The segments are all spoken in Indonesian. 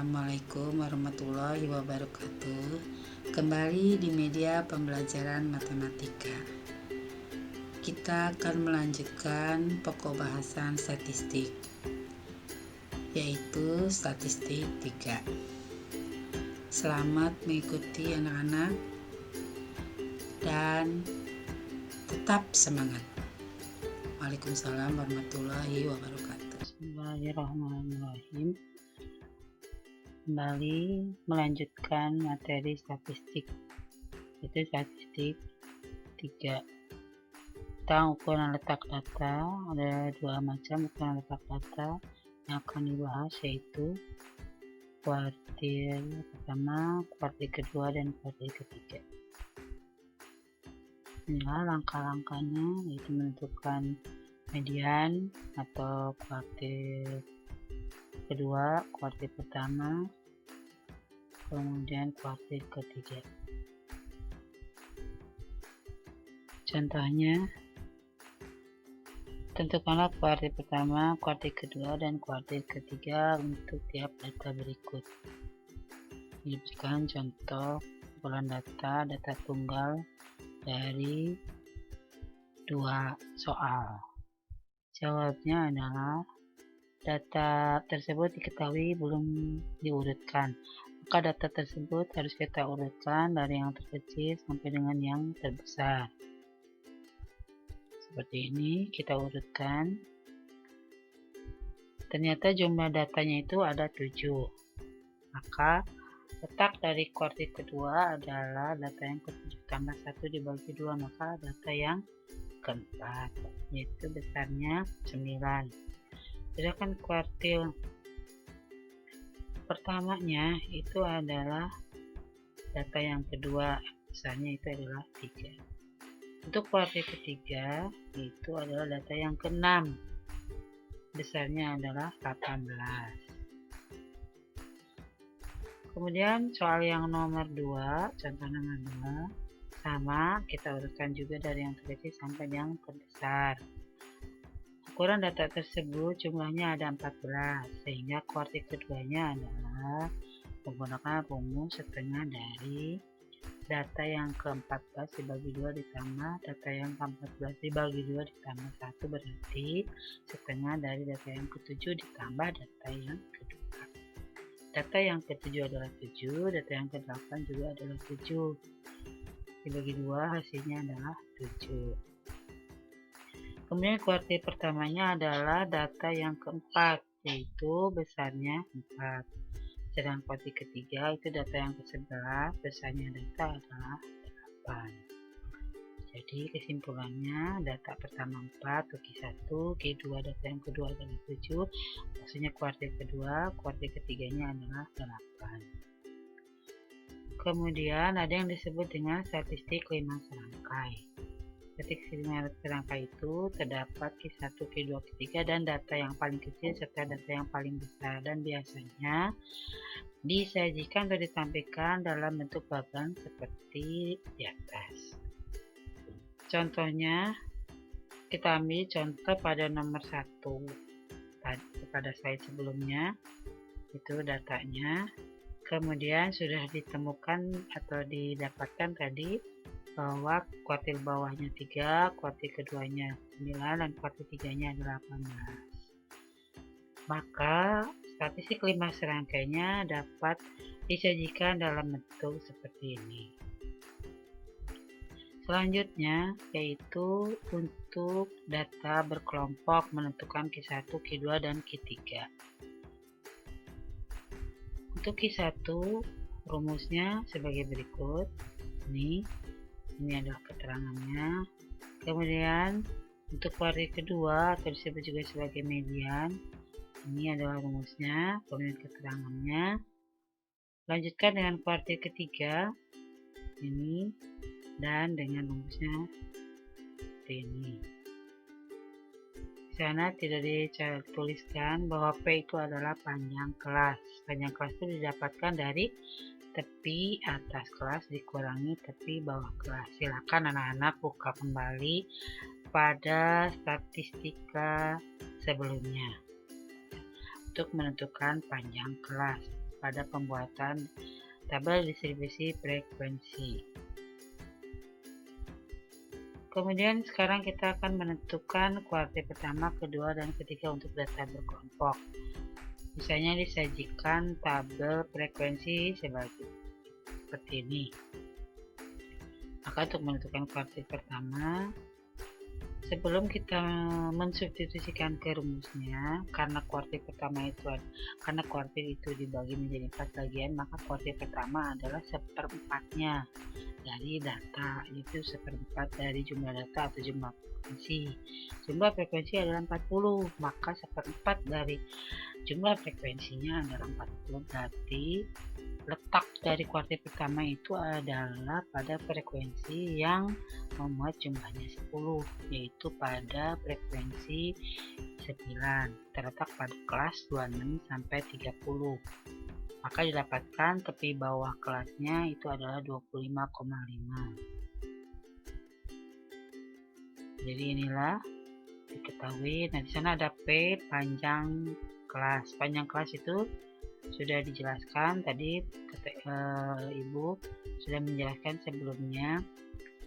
Assalamualaikum warahmatullahi wabarakatuh. Kembali di media pembelajaran matematika. Kita akan melanjutkan pokok bahasan statistik, yaitu statistik 3. Selamat mengikuti anak-anak dan tetap semangat. Waalaikumsalam warahmatullahi wabarakatuh. Bismillahirrahmanirrahim. Kembali melanjutkan materi statistik, itu statistik 3 tentang ukuran letak data. Ada dua macam ukuran letak data yang akan dibahas, yaitu kuartil pertama, kuartil kedua, dan kuartil ketiga. Inilah langkah-langkahnya, yaitu menentukan median atau kuartil kedua, kuartil pertama, kemudian kuartil ketiga. Contohnya, tentukanlah kuartil pertama, kuartil kedua, dan kuartil ketiga untuk tiap data berikut. Diberikan contoh ukuran data tunggal dari 2 soal. Jawabnya adalah data tersebut diketahui belum diurutkan, maka data tersebut harus kita urutkan dari yang terkecil sampai dengan yang terbesar. Seperti ini kita urutkan. Ternyata jumlah datanya itu ada 7. Maka letak dari kuartil kedua adalah data yang ke-7 tambah 1 dibagi 2, maka data yang keempat, yaitu besarnya 9. Sedangkan kuartil pertamanya itu adalah data yang kedua, besarnya itu adalah 3. Untuk kuartil ketiga itu adalah data yang ke-6, besarnya adalah 18. Kemudian soal yang nomor 2, contoh nomor 2, sama, kita urutkan juga dari yang terkecil sampai yang terbesar. Ukuran data tersebut jumlahnya ada 14, sehingga kuartil keduanya adalah menggunakan rumus setengah dari data yang ke-14 dibagi 2 ditambah data yang ke-14 dibagi 2 ditambah 1, berarti setengah dari data yang ke-7 ditambah data yang kedua. Data yang ke-7 adalah 7, data yang ke-8 juga adalah 7. Dibagi 2 hasilnya adalah 7. Kemudian kuartil pertamanya adalah data yang keempat, yaitu besarnya 4. Sedangkan kuartil ketiga itu data yang ke-11, besarnya data adalah 8. Jadi kesimpulannya data pertama 4, Q1, Q2 data yang kedua adalah 7, maksudnya kuartil kedua, kuartil ketiganya adalah 8. Kemudian ada yang disebut dengan statistik 5 serangkai. Statistik 5 serangkai itu terdapat Q1, Q2, Q3 dan data yang paling kecil serta data yang paling besar, dan biasanya disajikan atau ditampilkan dalam bentuk bagan seperti di atas. Contohnya, kita ambil contoh pada nomor 1 pada slide sebelumnya, itu datanya. Kemudian sudah ditemukan atau didapatkan tadi bahwa kuartil bawahnya 3, kuartil keduanya 9, dan kuartil tiganya 18. Maka statistik 5 serangkainya dapat disajikan dalam bentuk seperti ini. Selanjutnya yaitu untuk data berkelompok menentukan Q1, Q2, dan Q3. Untuk Q1 rumusnya sebagai berikut. Ini adalah keterangannya. Kemudian untuk kuartil kedua atau disebut juga sebagai median, ini adalah rumusnya, kemudian keterangannya. Lanjutkan dengan kuartil ketiga ini, dan dengan rumusnya seperti ini. Di sana tidak dituliskan bahwa P itu adalah panjang kelas. Panjang kelas itu didapatkan dari tepi atas kelas dikurangi tepi bawah kelas. Silakan anak-anak buka kembali pada statistika sebelumnya untuk menentukan panjang kelas. pada pembuatan tabel distribusi frekuensi. Kemudian sekarang kita akan menentukan kuartil pertama, kedua, dan ketiga untuk data berkelompok. Misalnya disajikan tabel frekuensi seperti ini. Maka untuk menentukan kuartil pertama, sebelum kita mensubstitusikan ke rumusnya, karena kuartil itu dibagi menjadi 4 bagian, maka kuartil pertama adalah seperempatnya dari data, yaitu seperempat dari jumlah data atau jumlah frekuensi. Jumlah frekuensi adalah 40, maka seperempat dari jumlah frekuensinya adalah 40, berarti letak dari kuartil pertama itu adalah pada frekuensi yang memuat jumlahnya 10, yaitu pada frekuensi 9, terletak pada kelas 26 sampai 30. Maka didapatkan tepi bawah kelasnya itu adalah 25,5. Jadi inilah diketahui. Nah, di sana ada P panjang kelas. Panjang kelas itu sudah dijelaskan tadi, Ibu sudah menjelaskan sebelumnya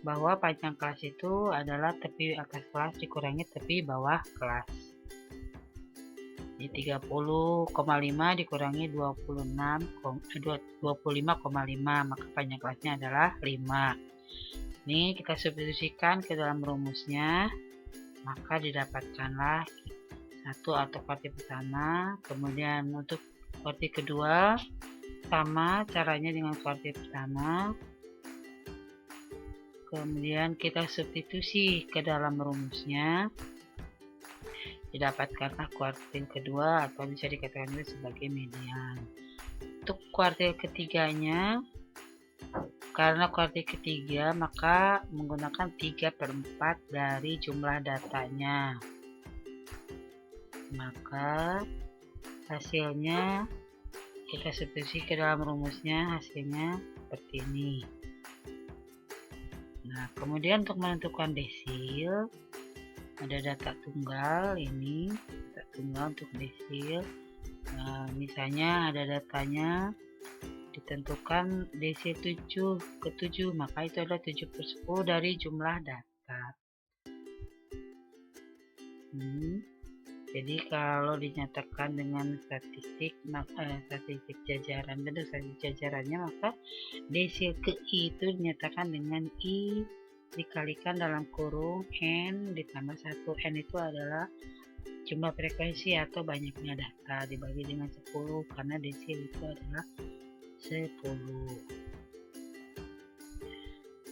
bahwa panjang kelas itu adalah tepi atas kelas dikurangi tepi bawah kelas. Jadi 30,5 dikurangi 25,5, maka panjang kelasnya adalah 5. Ini kita substitusikan ke dalam rumusnya, maka didapatkanlah 1 atau kuartil pertama. Kemudian untuk kuartil kedua sama caranya dengan kuartil pertama. Kemudian kita substitusi ke dalam rumusnya, didapatkanlah kuartil kedua atau bisa dikatakan juga sebagai median. Untuk kuartil ketiganya, karena kuartil ketiga maka menggunakan 3/4 dari jumlah datanya, maka hasilnya kita substitusi ke dalam rumusnya, hasilnya seperti ini. Nah, kemudian untuk menentukan desil, ada data tunggal, ini data tunggal untuk desil. Nah, misalnya ada datanya ditentukan desil 7 ke 7, maka itu adalah 7/10 dari jumlah data. Jadi kalau dinyatakan dengan statistik jajaran, bentuk statistik jajarannya, maka desil ke I itu dinyatakan dengan I dikalikan dalam kurung N ditambah 1. N itu adalah jumlah frekuensi atau banyaknya data dibagi dengan 10, karena desil itu adalah 10.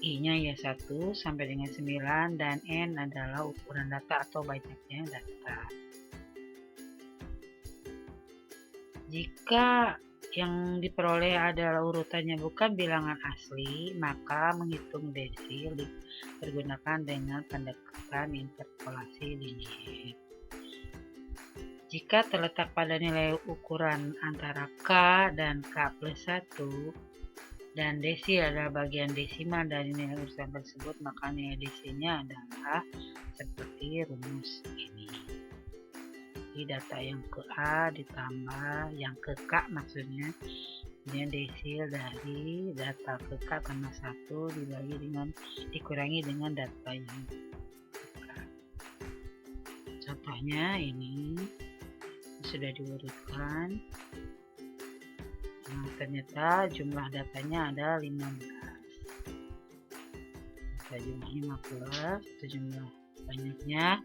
I-nya ya 1 sampai dengan 9, dan N adalah ukuran data atau banyaknya data. Jika yang diperoleh adalah urutannya bukan bilangan asli, maka menghitung desil dipergunakan dengan pendekatan interpolasi linier. Jika terletak pada nilai ukuran antara K dan K plus 1, dan desil adalah bagian desimal dari nilai urutan tersebut, maka nilai desilnya adalah seperti rumus ini. Jadi data yang ke A ditambah yang ke K, maksudnya ini desil dari data ke K tambah 1 dikurangi dengan data yang ke K. Contohnya ini sudah diurutkan. Nah, ternyata jumlah datanya ada 15. Jumlahnya 15 itu jumlah banyaknya.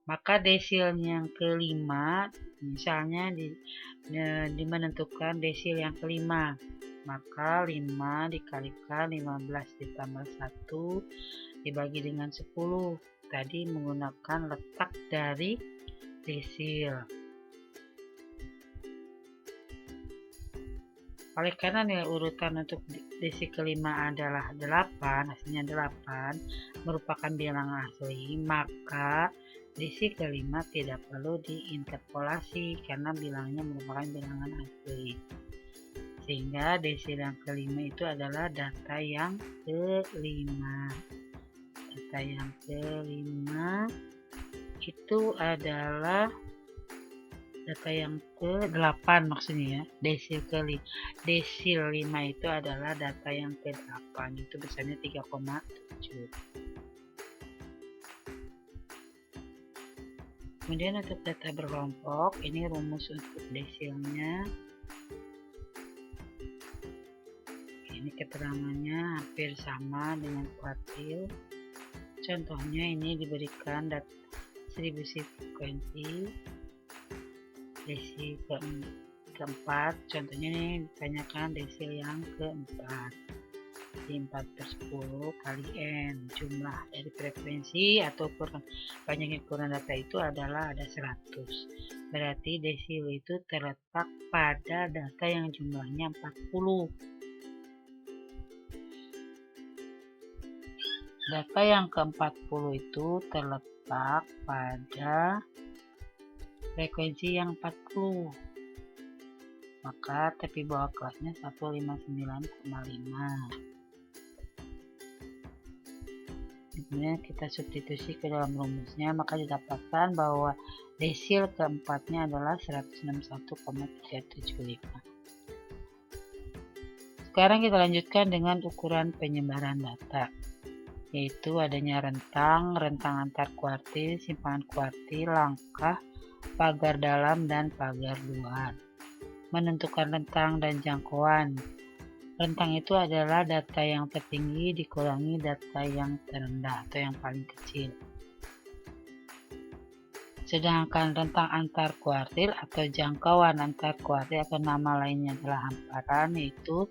Maka desil yang kelima, misalnya menentukan desil yang kelima, maka 5 dikalikan 15 ditambah 1 dibagi dengan 10. Tadi menggunakan letak dari desil. Oleh karena nilai urutan untuk desil kelima adalah 8, hasilnya 8, merupakan bilangan asli, maka desil kelima tidak perlu diinterpolasi karena bilangnya merupakan bilangan asli. Sehingga desil yang kelima itu adalah data yang kelima. Data yang kelima itu adalah data yang ke-8 maksudnya ya, desil 5 itu adalah data yang ke-8, itu besarnya 3,7. Kemudian untuk data berkelompok, ini rumus untuk desilnya. Ini keterangannya hampir sama dengan kuartil. Contohnya ini diberikan distribusi frekuensi desil keempat. Contohnya ini ditanyakan desil yang keempat. Di 4/10 kali N, jumlah dari frekuensi atau panjang ukuran data itu adalah ada 100. Berarti desil itu terletak pada data yang jumlahnya 40. Data yang ke-40 itu terletak pada frekuensi yang 40. Maka tepi bawah kelasnya 159,5. Kemudian kita substitusi ke dalam rumusnya, maka didapatkan bahwa desil keempatnya adalah 161,375. Sekarang kita lanjutkan dengan ukuran penyebaran data, yaitu adanya rentang antar kuartil, simpangan kuartil, langkah, pagar dalam, dan pagar luar. Menentukan rentang dan jangkauan. Rentang itu adalah data yang tertinggi dikurangi data yang terendah atau yang paling kecil. Sedangkan rentang antar kuartil atau jangkauan antar kuartil atau nama lainnya adalah hamparan, yaitu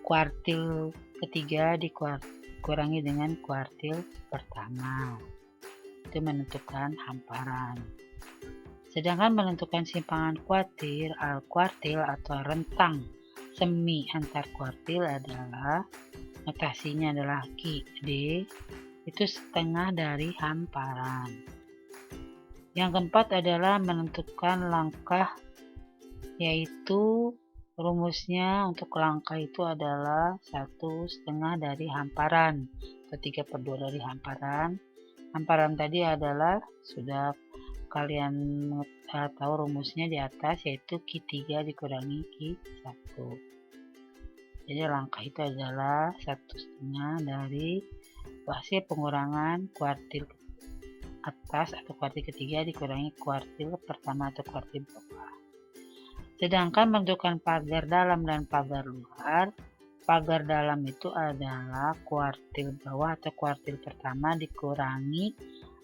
kuartil ketiga dikurangi dengan kuartil pertama. Itu menentukan hamparan. Sedangkan menentukan simpangan kuartil atau rentang semi antar kuartil adalah notasinya adalah QD, itu setengah dari hamparan. Yang keempat adalah menentukan langkah, yaitu rumusnya untuk langkah itu adalah 1/2 dari hamparan atau 3/2 dari hamparan. Hamparan tadi adalah sudah kalian tahu rumusnya di atas, yaitu Q3 dikurangi Q1. Jadi langkah itu adalah 1/2 dari hasil pengurangan kuartil atas atau kuartil ketiga dikurangi kuartil pertama atau kuartil bawah. Sedangkan menentukan pagar dalam dan pagar luar, pagar dalam itu adalah kuartil bawah atau kuartil pertama dikurangi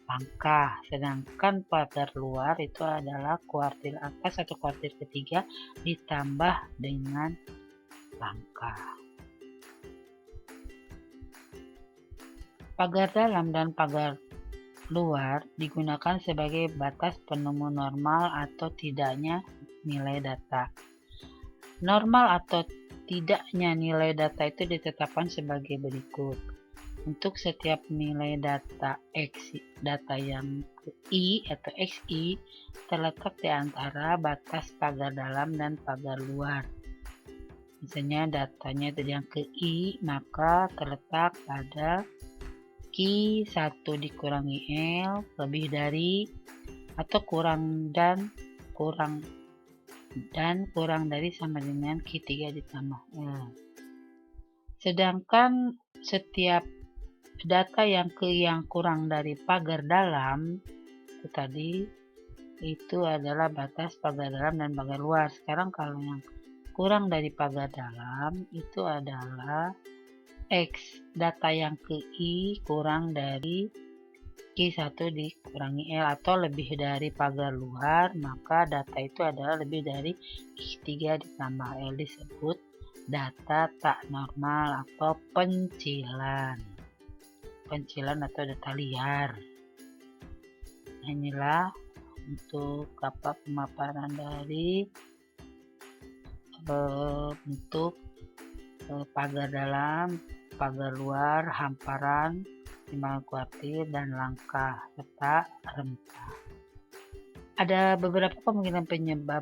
langkah, sedangkan pagar luar itu adalah kuartil atas atau kuartil ketiga ditambah dengan langkah. Pagar dalam dan pagar luar digunakan sebagai batas penemu normal atau tidaknya nilai data. Normal atau tidaknya nilai data itu ditetapkan sebagai berikut. Untuk setiap nilai data data yang I atau XI terletak di antara batas pagar dalam dan pagar luar. Misalnya datanya itu yang ke I, maka terletak pada Q1 dikurangi L lebih dari atau kurang dari sama dengan Q3 ditambah L. Sedangkan setiap data yang kurang dari pagar dalam itu tadi itu adalah batas pagar dalam dan pagar luar. Sekarang kalau yang kurang dari pagar dalam itu adalah X, data yang ke I kurang dari Q1 dikurangi L atau lebih dari pagar luar, maka data itu adalah lebih dari Q3 ditambah L, disebut data tak normal atau pencilan atau data liar. Nah, inilah untuk pemaparan dari bentuk pagar dalam, pagar luar, hamparan, simpangan kuartil, dan langkah serta rentang. Ada beberapa kemungkinan penyebab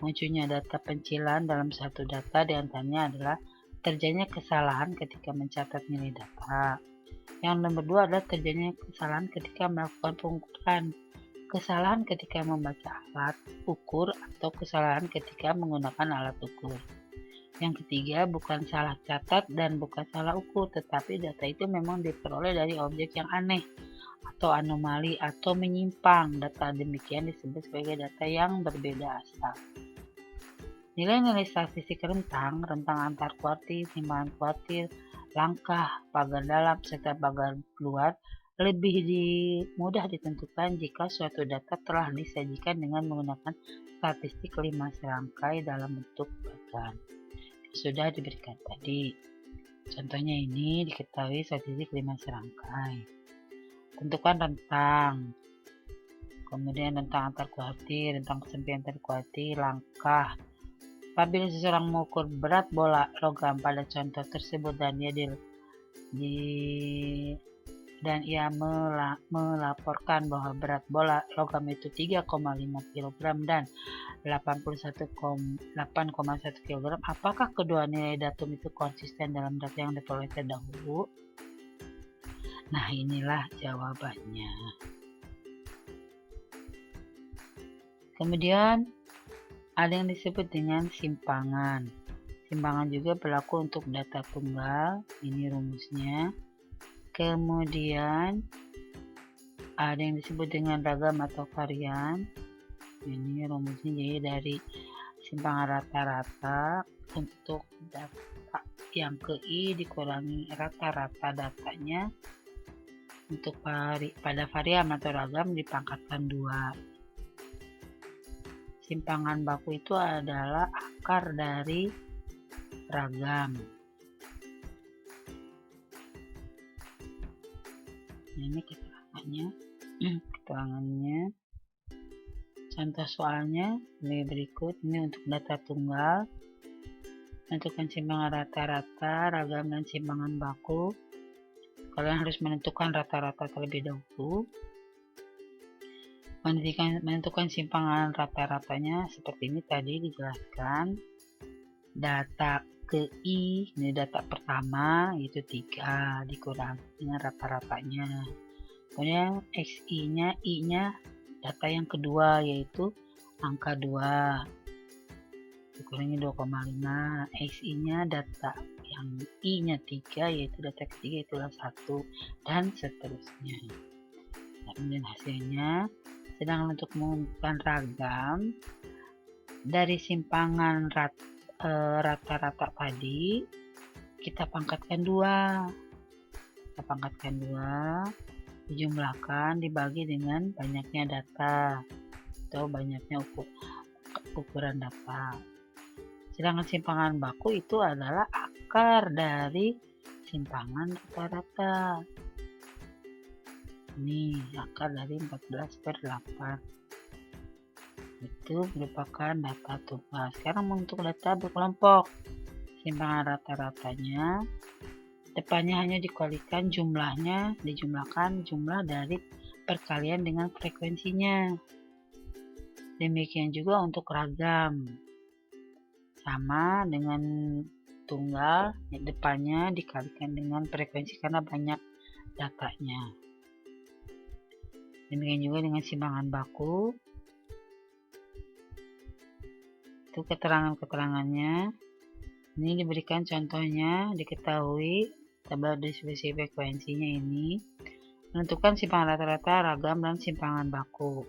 munculnya data pencilan dalam satu data, diantaranya adalah terjadinya kesalahan ketika mencatat nilai data. Yang nomor 2 adalah terjadinya kesalahan ketika melakukan pengukuran. kesalahan ketika membaca alat ukur atau kesalahan ketika menggunakan alat ukur. Yang ketiga, bukan salah catat dan bukan salah ukur, tetapi data itu memang diperoleh dari objek yang aneh atau anomali atau menyimpang. Data demikian disebut sebagai data yang berbeda asal. Nilai-nilai statistik rentang antar kuartil, simpangan kuartil, langkah, pagar dalam, serta pagar luar lebih mudah ditentukan jika suatu data telah disajikan dengan menggunakan statistik 5 serangkai dalam bentuk bagan. Sudah diberikan tadi. Contohnya ini diketahui statistik 5 serangkai. Tentukan rentang. Kemudian rentang antar kuartil, rentang kesempian antar kuartil, langkah. Apabila seseorang mengukur berat bola logam pada contoh tersebut dan ia melaporkan bahwa berat bola logam itu 3,5 kg dan 8,1 kg, apakah kedua nilai datum itu konsisten dalam data yang diperoleh terdahulu? Nah, inilah jawabannya. Kemudian ada yang disebut dengan simpangan. Simpangan juga berlaku untuk data tunggal. Ini rumusnya. Kemudian ada yang disebut dengan ragam atau varian. Ini rumusnya jadi dari simpangan rata-rata untuk data yang ke I dikurangi rata-rata datanya. Untuk pada varian atau ragam dipangkatkan 2. Simpangan baku itu adalah akar dari ragam. Ini keterangannya. Contoh soalnya berikut. Ini untuk data tunggal. Menentukan simpangan rata-rata, ragam, dan simpangan baku. Kalian harus menentukan rata-rata terlebih dahulu. Menentukan simpangan rata-ratanya seperti ini tadi dijelaskan. Data ke I, ini data pertama yaitu 3 dikurangi dengan rata-ratanya. Kemudian XI-nya, I-nya data yang kedua yaitu angka 2 dikurangi 2,5. XI-nya data yang I-nya 3 yaitu data ketiga itulah 1 dan seterusnya. Kemudian hasilnya, sedangkan untuk menentukan ragam dari simpangan rata-rata tadi kita pangkatkan 2. Dijumlahkan dibagi dengan banyaknya data atau banyaknya ukuran data. Sedangkan simpangan baku itu adalah akar dari simpangan rata-rata. Ini akar dari 14/8. Itu merupakan data tunggal. Sekarang untuk data berkelompok, simpangan rata-ratanya depannya hanya dikalikan dijumlahkan jumlah dari perkalian dengan frekuensinya. Demikian juga untuk ragam, sama dengan tunggal, depannya dikalikan dengan frekuensi karena banyak datanya. Demikian juga dengan simpangan baku. Itu keterangannya. Ini diberikan contohnya, diketahui tabel distribusi frekuensinya ini. Menentukan simpangan rata-rata, ragam, dan simpangan baku.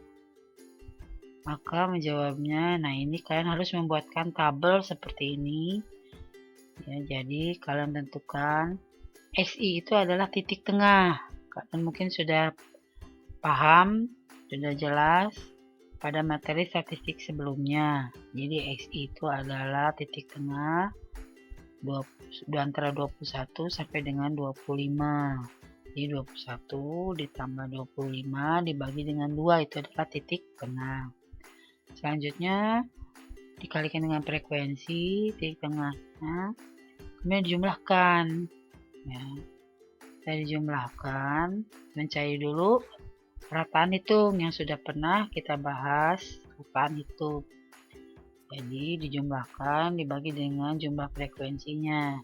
Maka menjawabnya, nah ini kalian harus membuatkan tabel seperti ini. Ya, jadi kalian tentukan XI itu adalah titik tengah. Kalian mungkin sudah paham, sudah jelas pada materi statistik sebelumnya. Jadi XI itu adalah titik tengah antara 21 sampai dengan 25. Jadi 21 ditambah 25 dibagi dengan 2 itu adalah titik tengah. Selanjutnya dikalikan dengan frekuensi titik tengahnya, kemudian dijumlahkan. Ya, saya dijumlahkan, mencari dulu rataan hitung yang sudah pernah kita bahas, rataan hitung. Jadi dijumlahkan dibagi dengan jumlah frekuensinya.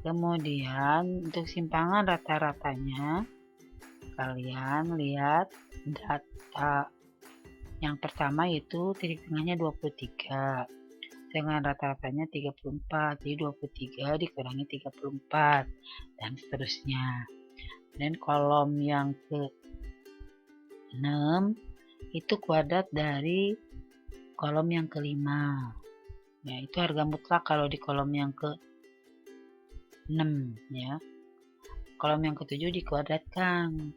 Kemudian untuk simpangan rata-ratanya kalian lihat data yang pertama, yaitu titik tengahnya 23 dengan rata-ratanya 34, jadi 23 dikurangi 34 dan seterusnya. Dan kolom yang ke-6 itu kuadrat dari kolom yang ke-5, ya itu harga mutlak kalau di kolom yang ke-6 ya. Kolom yang ke-7 dikuadratkan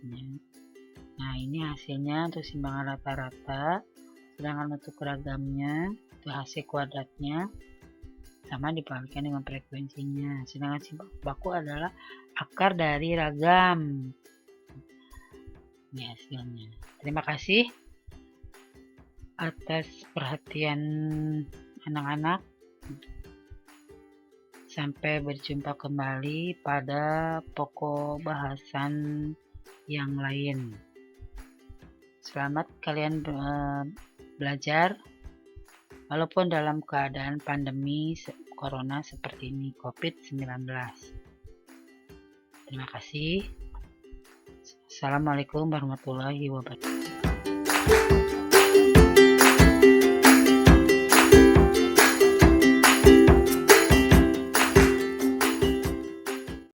ya. Nah, ini hasilnya untuk simbangan rata-rata, sedangkan untuk ragamnya itu hasil kuadratnya sama dibalikan dengan frekuensinya. Sedangkan simbangan baku adalah akar dari ragam. Ini hasilnya. Terima kasih atas perhatian anak-anak. Sampai berjumpa kembali pada pokok bahasan yang lain. Selamat kalian belajar walaupun dalam keadaan pandemi corona seperti ini, COVID-19. Terima kasih. Assalamualaikum warahmatullahi wabarakatuh.